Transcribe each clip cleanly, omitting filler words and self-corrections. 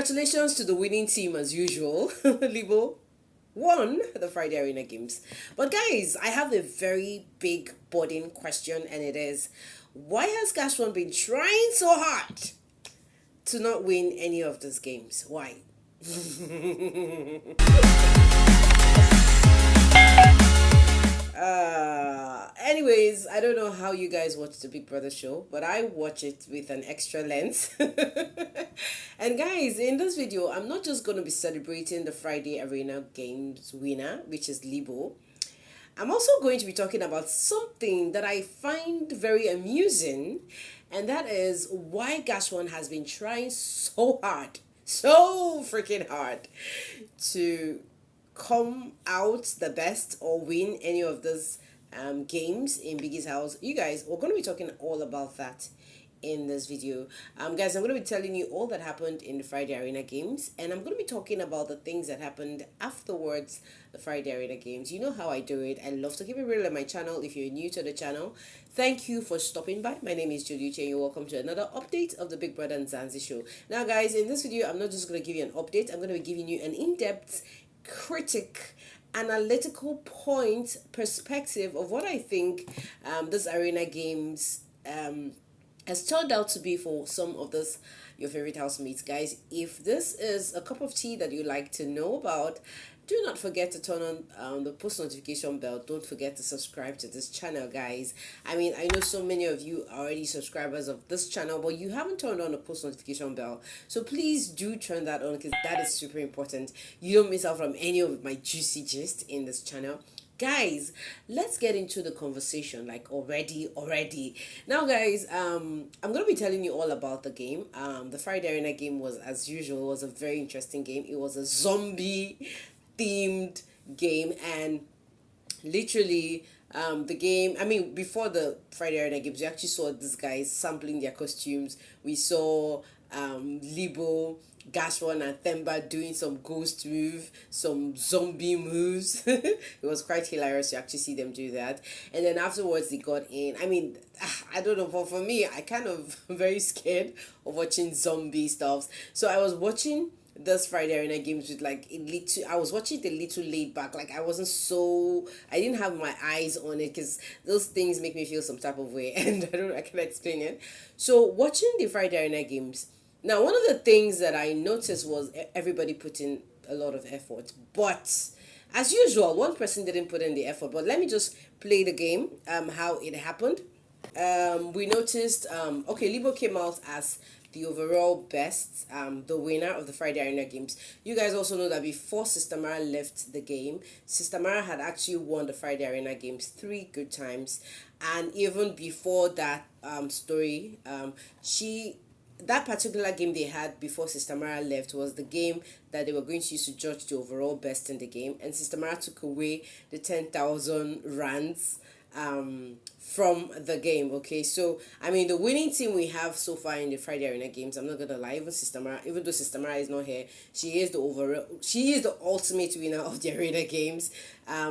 Congratulations to the winning team as usual. Libo won the Friday Arena Games. But guys, I have a very big burning question, and it is, why has GASH1 been trying so hard to not win any of these games? Why? Anyways, I don't know how you guys watch the Big Brother show, but I watch it with an extra lens. And guys, in this video, I'm not just going to be celebrating the Friday Arena Games winner, which is Libo. I'm also going to be talking about something that I find very amusing, and that is why GASH1 has been trying so hard, so freaking hard, to come out the best or win any of those games in Biggie's house. You guys, we're going to be talking all about that in this video. Guys, I'm going to be telling you all that happened in the Friday Arena Games, and I'm going to be talking about the things that happened afterwards the Friday Arena Games. You know how I do it. I love to keep it real on my channel. If you're new to the channel, thank you for stopping by. My name is Judy and you're welcome to another update of the Bbmzansi show. Now guys, in this video, I'm not just going to give you an update. I'm going to be giving you an in-depth analytical point perspective of what I think this Arena Games has turned out to be for some of this your favorite housemates. Guys, if this is a cup of tea that you like to know about, do not forget to turn on the post notification bell. Don't forget to subscribe to this channel, guys. I mean, I know so many of you are already subscribers of this channel, but you haven't turned on the post notification bell. So please do turn that on, because that is super important. You don't miss out from any of my juicy gist in this channel. Guys, let's get into the conversation, like already. Now guys, I'm gonna be telling you all about the game. The Friday Arena game was, as usual, was a very interesting game. It was a zombie themed game, and literally the game, I mean, before the Friday Arena games, we actually saw these guys sampling their costumes. We saw Libo, GASH1 and Themba doing some ghost move, some zombie moves. It was quite hilarious to actually see them do that. And then afterwards they got in. I mean, I don't know, but for me, I kind of very scared of watching zombie stuff. So I was watching this Friday Arena Games with like a little, I was watching it a little laid back. Like I didn't have my eyes on it, because those things make me feel some type of way, and I can't explain it. So watching the Friday Arena Games, now, one of the things that I noticed was everybody put in a lot of effort. But, as usual, one person didn't put in the effort. But let me just play the game, how it happened. We noticed, okay, Libo came out as the overall best, the winner of the Friday Arena Games. You guys also know that before Sister Mara left the game, Sister Mara had actually won the Friday Arena Games 3 good times. And even before that story, that particular game they had before Sister Mara left was the game that they were going to use to judge the overall best in the game, and Sister Mara took away the 10,000 rands from the game. Okay, so I mean, the winning team we have so far in the Friday Arena Games, I'm not gonna lie, even though Sister Mara is not here, she is the ultimate winner of the Arena Games.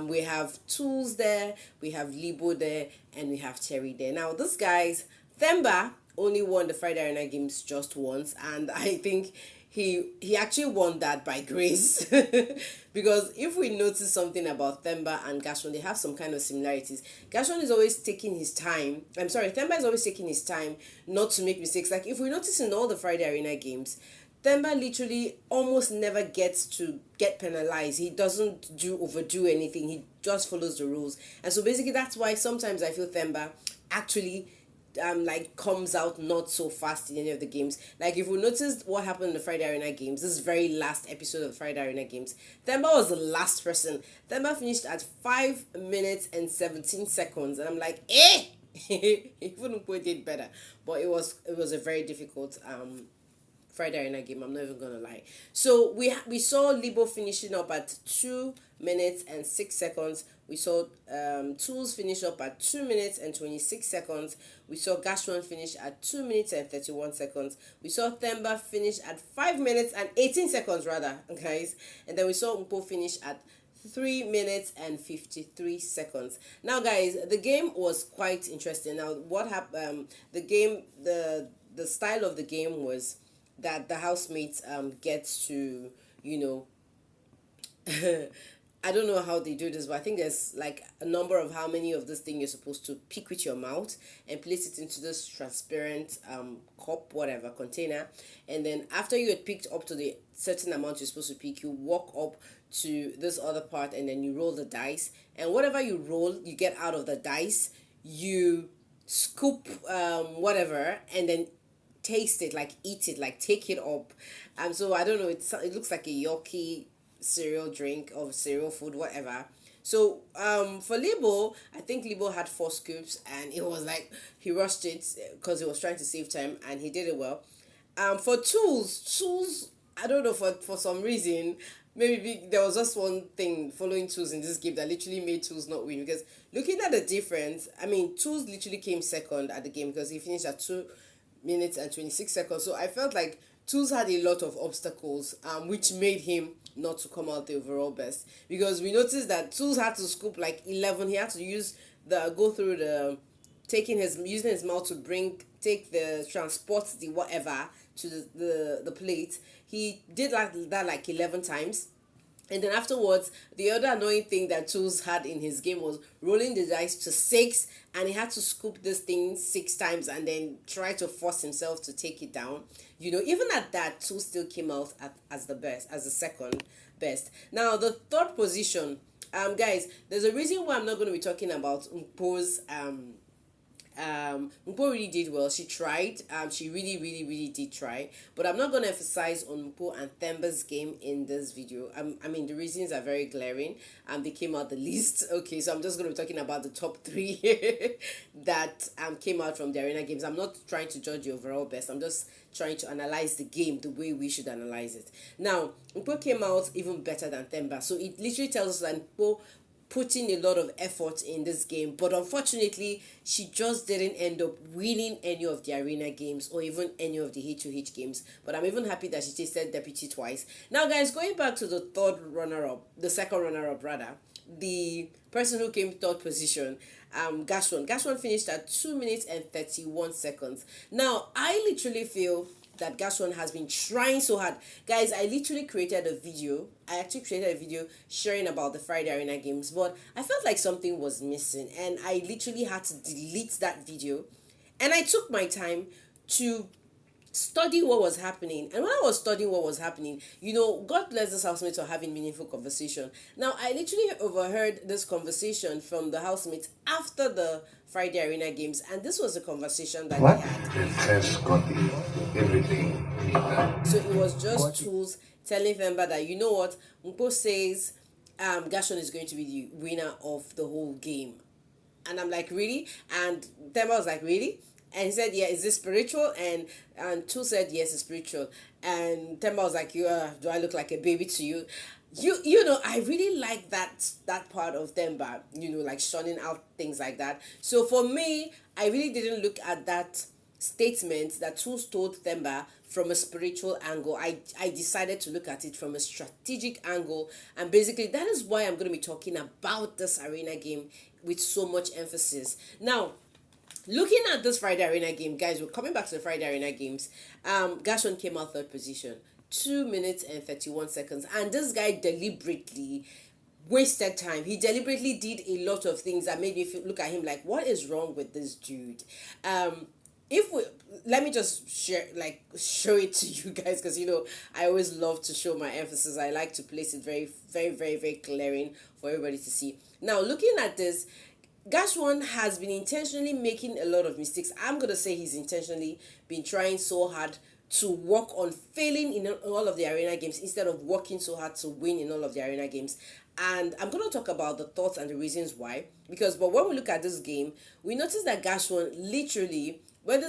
We have Tools there, we have Libo there, and we have Terry there. Now this guy's Themba only won the Friday Arena Games just once, and I think he actually won that by grace. Because if we notice something about Themba and GASH1, they have some kind of similarities. GASH1 is always taking his time. Themba is always taking his time not to make mistakes. Like, if we notice in all the Friday Arena Games, Themba literally almost never gets to get penalized. He doesn't overdo anything. He just follows the rules. And so basically that's why sometimes I feel Themba actually like comes out not so fast in any of the games. Like, if we noticed what happened in the Friday Arena Games, this very last episode of the Friday Arena Games, Themba was the last person. Themba finished at 5 minutes and 17 seconds, and I'm like, he wouldn't put it better. But it was a very difficult Friday Arena game, I'm not even gonna lie. So we saw Libo finishing up at 2 minutes and 6 seconds. We saw Tools finish up at 2 minutes and 26 seconds. We saw GASH1 finish at 2 minutes and 31 seconds. We saw Themba finish at 5 minutes and 18 seconds rather, guys. And then we saw Mpo finish at 3 minutes and 53 seconds. Now guys, the game was quite interesting. Now what happened, the style of the game was that the housemates gets to, you know, I don't know how they do this, but I think there's like a number of how many of this thing you're supposed to pick with your mouth and place it into this transparent cup, whatever container. And then after you had picked up to the certain amount you're supposed to pick, you walk up to this other part and then you roll the dice. And whatever you roll, you get out of the dice, you scoop whatever and then taste it, like eat it, like take it up. So I don't know, it looks like a yucky cereal drink or cereal food, whatever. So for Libo, I think Libo had 4 scoops and it was like he rushed it because he was trying to save time and he did it well. For tools, I don't know, for some reason, maybe there was just one thing following tools in this game that literally made tools not win, because looking at the difference, I mean, tools literally came second at the game because he finished at 2 minutes and 26 seconds. So I felt like tools had a lot of obstacles, which made him not to come out the overall best, because we noticed that tools had to scoop like 11. He had to use the go through the using his mouth to take the transport the whatever to the plate. He did that like 11 times. And then afterwards, the other annoying thing that Tools had in his game was rolling the dice to 6, and he had to scoop this thing 6 times and then try to force himself to take it down. Even at that, Tools still came out as the best, as the second best. Now, the third position, guys, there's a reason why I'm not going to be talking about Mpo's Mpo really did well. She tried. She really, really, really did try. But I'm not going to emphasize on Mpo and Themba's game in this video. I mean, the reasons are very glaring and they came out the least. Okay, so I'm just going to be talking about the top 3 that came out from the arena games. I'm not trying to judge the overall best. I'm just trying to analyze the game the way we should analyze it. Now, Mpo came out even better than Themba. So it literally tells us that Mpo putting a lot of effort in this game, but unfortunately she just didn't end up winning any of the arena games or even any of the H2H games. But I'm even happy that she tasted deputy twice. Now guys, going back to the the second runner-up rather, the person who came third position, GASH1 finished at 2 minutes and 31 seconds. Now I literally feel that GASH1 has been trying so hard. Guys, I literally created a video. I actually created a video sharing about the Friday Arena games, but I felt like something was missing and I literally had to delete that video. And I took my time to study what was happening. And when I was studying what was happening, God bless this housemates for having meaningful conversation. Now, I literally overheard this conversation from the housemates after the Friday Arena games, and this was a conversation that they had. Everything. So it was just Tools telling Vemba that, you know what, Mpo says GASH1 is going to be the winner of the whole game. And I'm like, really? And Themba was like, really? And he said, yeah, is this spiritual? And Two said, yes, it's spiritual. And Themba was like, yeah, do I look like a baby to you? I really like that part of Themba, like shunning out things like that. So for me, I really didn't look at that statement that Tools told Themba from a spiritual angle. I decided to look at it from a strategic angle, and basically that is why I'm going to be talking about this arena game with so much emphasis. Now, looking at this Friday Arena game, guys, we're coming back to the Friday Arena games. GASH1 came out third position, 2 minutes and 31 seconds. And this guy deliberately wasted time. He deliberately did a lot of things that made me look at him like, what is wrong with this dude? Let me just show it to you guys, because I always love to show my emphasis. I like to place it very, very, very, very glaring for everybody to see. Now, looking at this, GASH1 has been intentionally making a lot of mistakes. I'm going to say he's intentionally been trying so hard to work on failing in all of the arena games instead of working so hard to win in all of the arena games. And I'm going to talk about the thoughts and the reasons why. But when we look at this game, we notice that GASH1 literally, when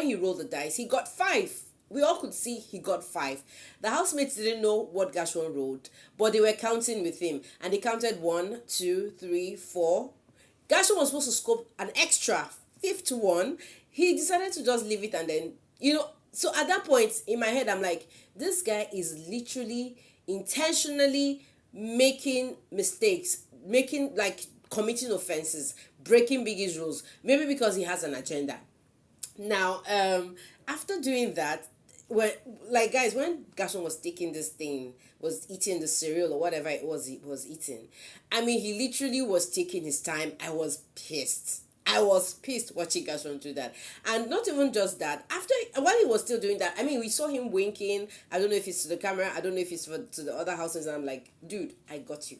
he rolled the dice, he got 5. We all could see he got 5. The housemates didn't know what GASH1 rolled, but they were counting with him. And they counted 1, 2, 3, 4. GASH1 was supposed to scope an extra 5th one. He decided to just leave it, and then, so at that point in my head, I'm like, this guy is literally intentionally making mistakes, committing offenses, breaking Biggie's rules, maybe because he has an agenda. Now, after doing that, when, like, guys, when Gaston was taking this thing, was eating the cereal or whatever it was he was eating, I mean, he literally was taking his time. I was pissed. I was pissed watching Gaston do that. And not even just that, after, while he was still doing that, I mean, we saw him winking. I don't know if it's to the camera, I don't know if it's to the other houses, and I'm like, dude, I got you.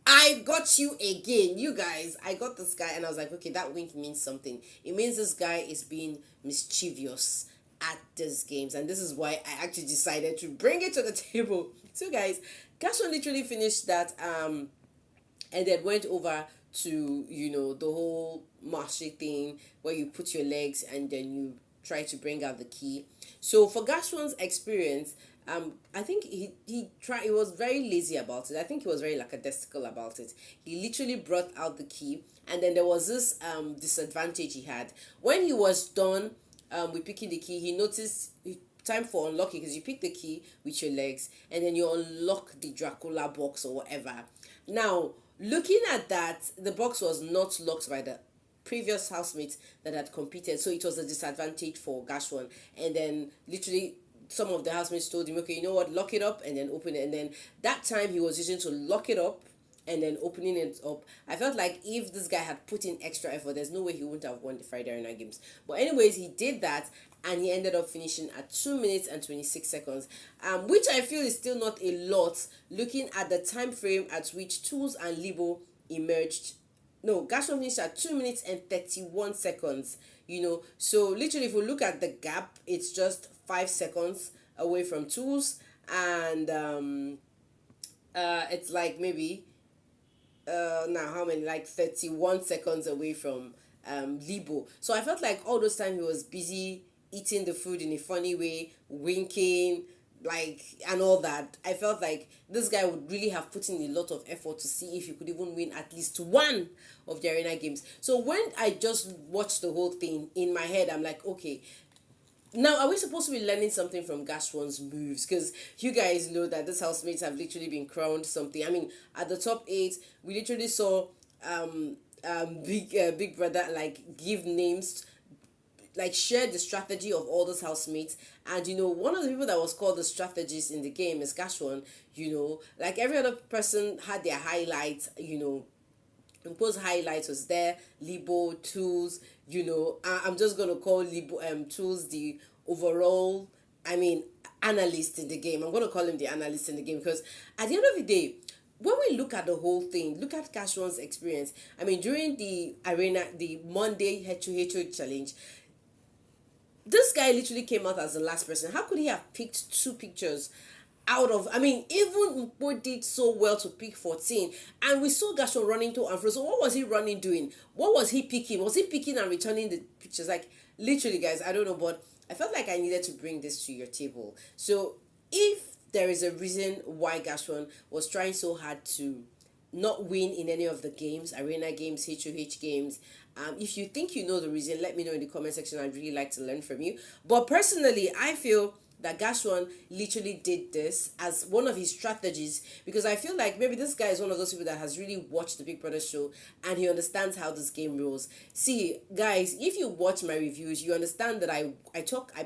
I got you again, you guys. I got this guy, and I was like, okay, that wink means something. It means this guy is being mischievous at these games, and this is why I actually decided to bring it to the table. So, guys, Gaston literally finished that, and then went over to, the whole marché thing where you put your legs and then you try to bring out the key. So for Gaston's experience, I think he was very lazy about it. I think he was very lackadaisical about it. He literally brought out the key, and then there was this disadvantage he had when he was done with picking the key. He noticed time for unlocking, because you pick the key with your legs and then you unlock the Dracula box or whatever. Now, looking at that, the box was not locked by the previous housemates that had competed, so it was a disadvantage for Gash1. And then literally some of the housemates told him, okay, you know what, lock it up and then open it. And then that time he was using to lock it up and then opening it up. I felt like if this guy had put in extra effort, there's no way he wouldn't have won the Friday Arena Games. But anyways, he did that, and he ended up finishing at 2 minutes and 26 seconds, which I feel is still not a lot, looking at the time frame at which Tools and Libo emerged. No, Gaston finished at 2 minutes and 31 seconds, So literally, if we look at the gap, it's just 5 seconds away from Tools, and it's like maybe now how many, like 31 seconds away from Libo. So I felt like all those time he was busy eating the food in a funny way, winking, like, and all that. I felt like this guy would really have put in a lot of effort to see if he could even win at least one of the Arena Games. So when I just watched the whole thing in my head, I'm like, okay, now, are we supposed to be learning something from GASH1's moves? Because you guys know that these housemates have literally been crowned something. I mean, at the top 8, we literally saw Big Brother like give names, like share the strategy of all those housemates. And one of the people that was called the strategist in the game is GASH1. Like every other person had their highlights. Imposed highlights was there. Libo, Tools, I'm just gonna call Libo Tools the overall, I mean, analyst in the game. I'm gonna call him the analyst in the game, because at the end of the day, when we look at the whole thing, look at Gaston's experience. I mean, during the Monday Hecho challenge, this guy literally came out as the last person. How could he have picked 2 pictures out of, I mean, even Mpo did so well to pick 14, and we saw Gaston running to and fro. So what was he running doing? What was he picking? Was he picking and returning the pictures? Like, literally, guys, I don't know, but I felt like I needed to bring this to your table. So if there is a reason why Gaston was trying so hard to not win in any of the games, Arena Games, HOH games, if you think you know the reason, let me know in the comment section. I'd really like to learn from you. But personally, I feel that GASH1 literally did this as one of his strategies, because I feel like maybe this guy is one of those people that has really watched the Big Brother show and he understands how this game rolls. See, guys, if you watch my reviews, you understand that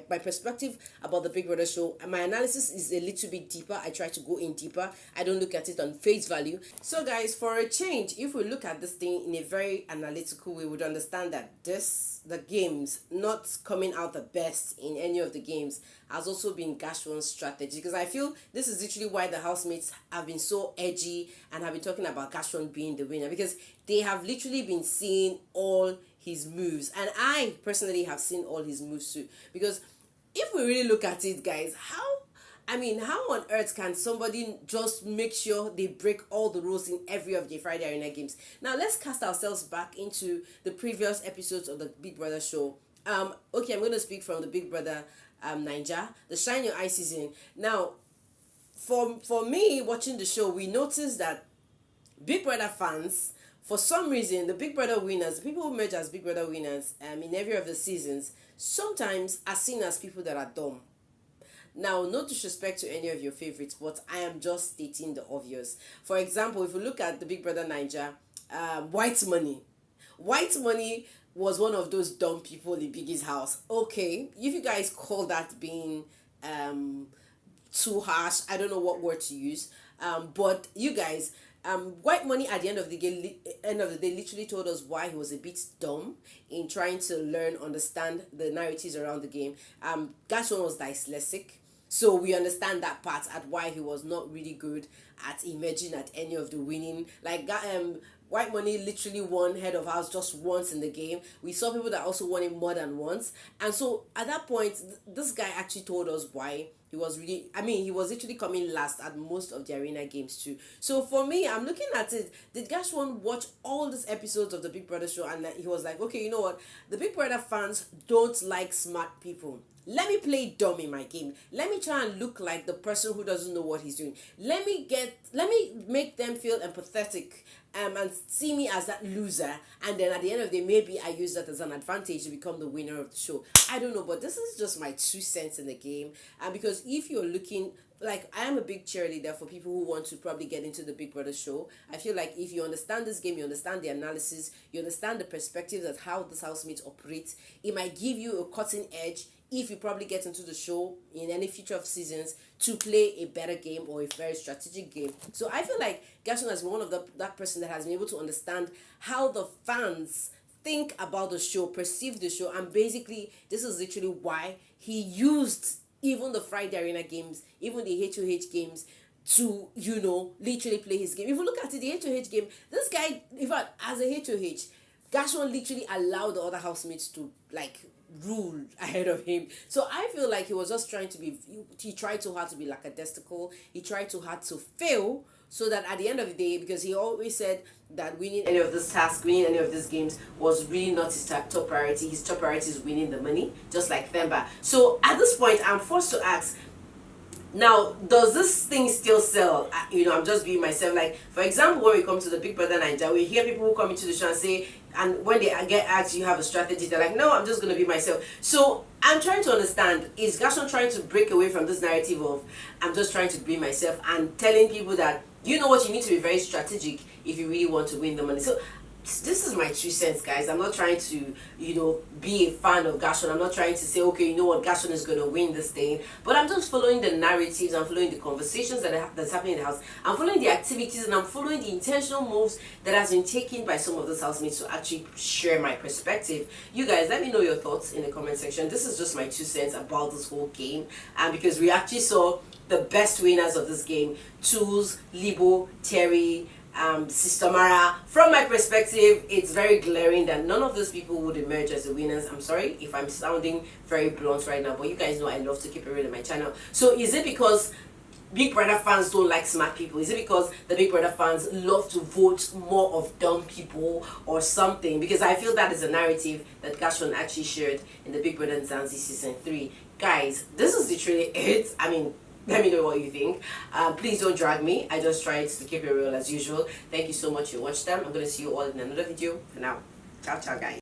my perspective about the Big Brother show, my analysis is a little bit deeper. I try to go in deeper. I don't look at it on face value. So guys, for a change, if we look at this thing in a very analytical way, we would understand that the games not coming out the best in any of the games has also been GASH1's strategy, because I feel this is literally why the housemates have been so edgy and have been talking about GASH1 being the winner, because they have literally been seeing all his moves, and I personally have seen all his moves too. Because if we really look at it, guys, how on earth can somebody just make sure they break all the rules in every of the Friday Arena Games? Now, let's cast ourselves back into the previous episodes of the Big Brother show. Okay, I'm going to speak from the Big Brother Naija, the Shine Your Eye season. Now, for me, watching the show, we noticed that Big Brother fans, for some reason, the Big Brother winners, the people who merge as Big Brother winners in every of the seasons, sometimes are seen as people that are dumb. Now, no disrespect to any of your favorites, but I am just stating the obvious. For example, if we look at the Big Brother Naija, White Money. White Money was one of those dumb people in Biggie's house. Okay, if you guys call that being too harsh. I don't know what word to use. But you guys, White Money at the end of the day literally told us why he was a bit dumb in trying to learn, understand the narratives around the game. GASH1 was dyslexic, so we understand that part at why he was not really good at emerging at any of the winning. White Money literally won head of house just once in the game. We saw people that also won it more than once. And so at that point, this guy actually told us why he was really, he was literally coming last at most of the arena games too. So for me, I'm looking at it. Did GASH1 watch all these episodes of the Big Brother show and he was like, okay, you know what? The Big Brother fans don't like smart people. Let me play dumb in my game. Let me try and look like the person who doesn't know what he's doing. Let me make them feel empathetic and see me as that loser, and then at the end of the day maybe I use that as an advantage to become the winner of the show. I don't know, but this is just my 2 cents in the game. And because if you're looking, like, I am a big cheerleader for people who want to probably get into the Big Brother show. I feel like if you understand this game, you understand the analysis, you understand the perspectives of how this housemates operate, it might give you a cutting edge if you probably get into the show in any future of seasons to play a better game or a very strategic game. So I feel like GASH1 is one of that person that has been able to understand how the fans think about the show, perceive the show, and basically this is literally why he used even the Friday Arena games, even the H2H games, to, literally play his game. If you look at it, the H2H game, this guy, in fact, as a H2H, GASH1 literally allowed the other housemates to, rule ahead of him. So I feel like he was just trying to be, he tried too hard to be lackadaisical, he tried too hard to fail, so that at the end of the day, because he always said that winning any of this task, winning any of these games was really not his top priority. His top priority is winning the money, just like Themba. So at this point, I'm forced to ask, now, does this thing still sell? I'm just being myself. Like, for example, when we come to the Big Brother Nigeria, we hear people who come into the show and say, and when they get asked, you have a strategy, they're like, no, I'm just going to be myself. So I'm trying to understand, is GASH1 trying to break away from this narrative of, I'm just trying to be myself, and telling people that, you know what, you need to be very strategic if you really want to win the money. So this is my 2 cents, guys. I'm not trying to, be a fan of GASH1. I'm not trying to say, okay, you know what, GASH1 is going to win this thing. But I'm just following the narratives. I'm following the conversations that's happening in the house. I'm following the activities, and I'm following the intentional moves that has been taken by some of those housemates to actually share my perspective. You guys, let me know your thoughts in the comment section. This is just my 2 cents about this whole game. And because we actually saw the best winners of this game, Tools, Libo, Terry, Sister Mara. From my perspective, it's very glaring that none of those people would emerge as the winners. I'm sorry if I'm sounding very blunt right now, but you guys know I love to keep it real in my channel. So is it because Big Brother fans don't like smart people? Is it because the Big Brother fans love to vote more of dumb people or something? Because I feel that is a narrative that GASH1 actually shared in the Bbmzansi season 3. Guys, this is literally it. Let me know what you think. Please don't drag me. I just tried to keep it real as usual. Thank you so much for watching them. I'm going to see you all in another video. For now, ciao, ciao, guys.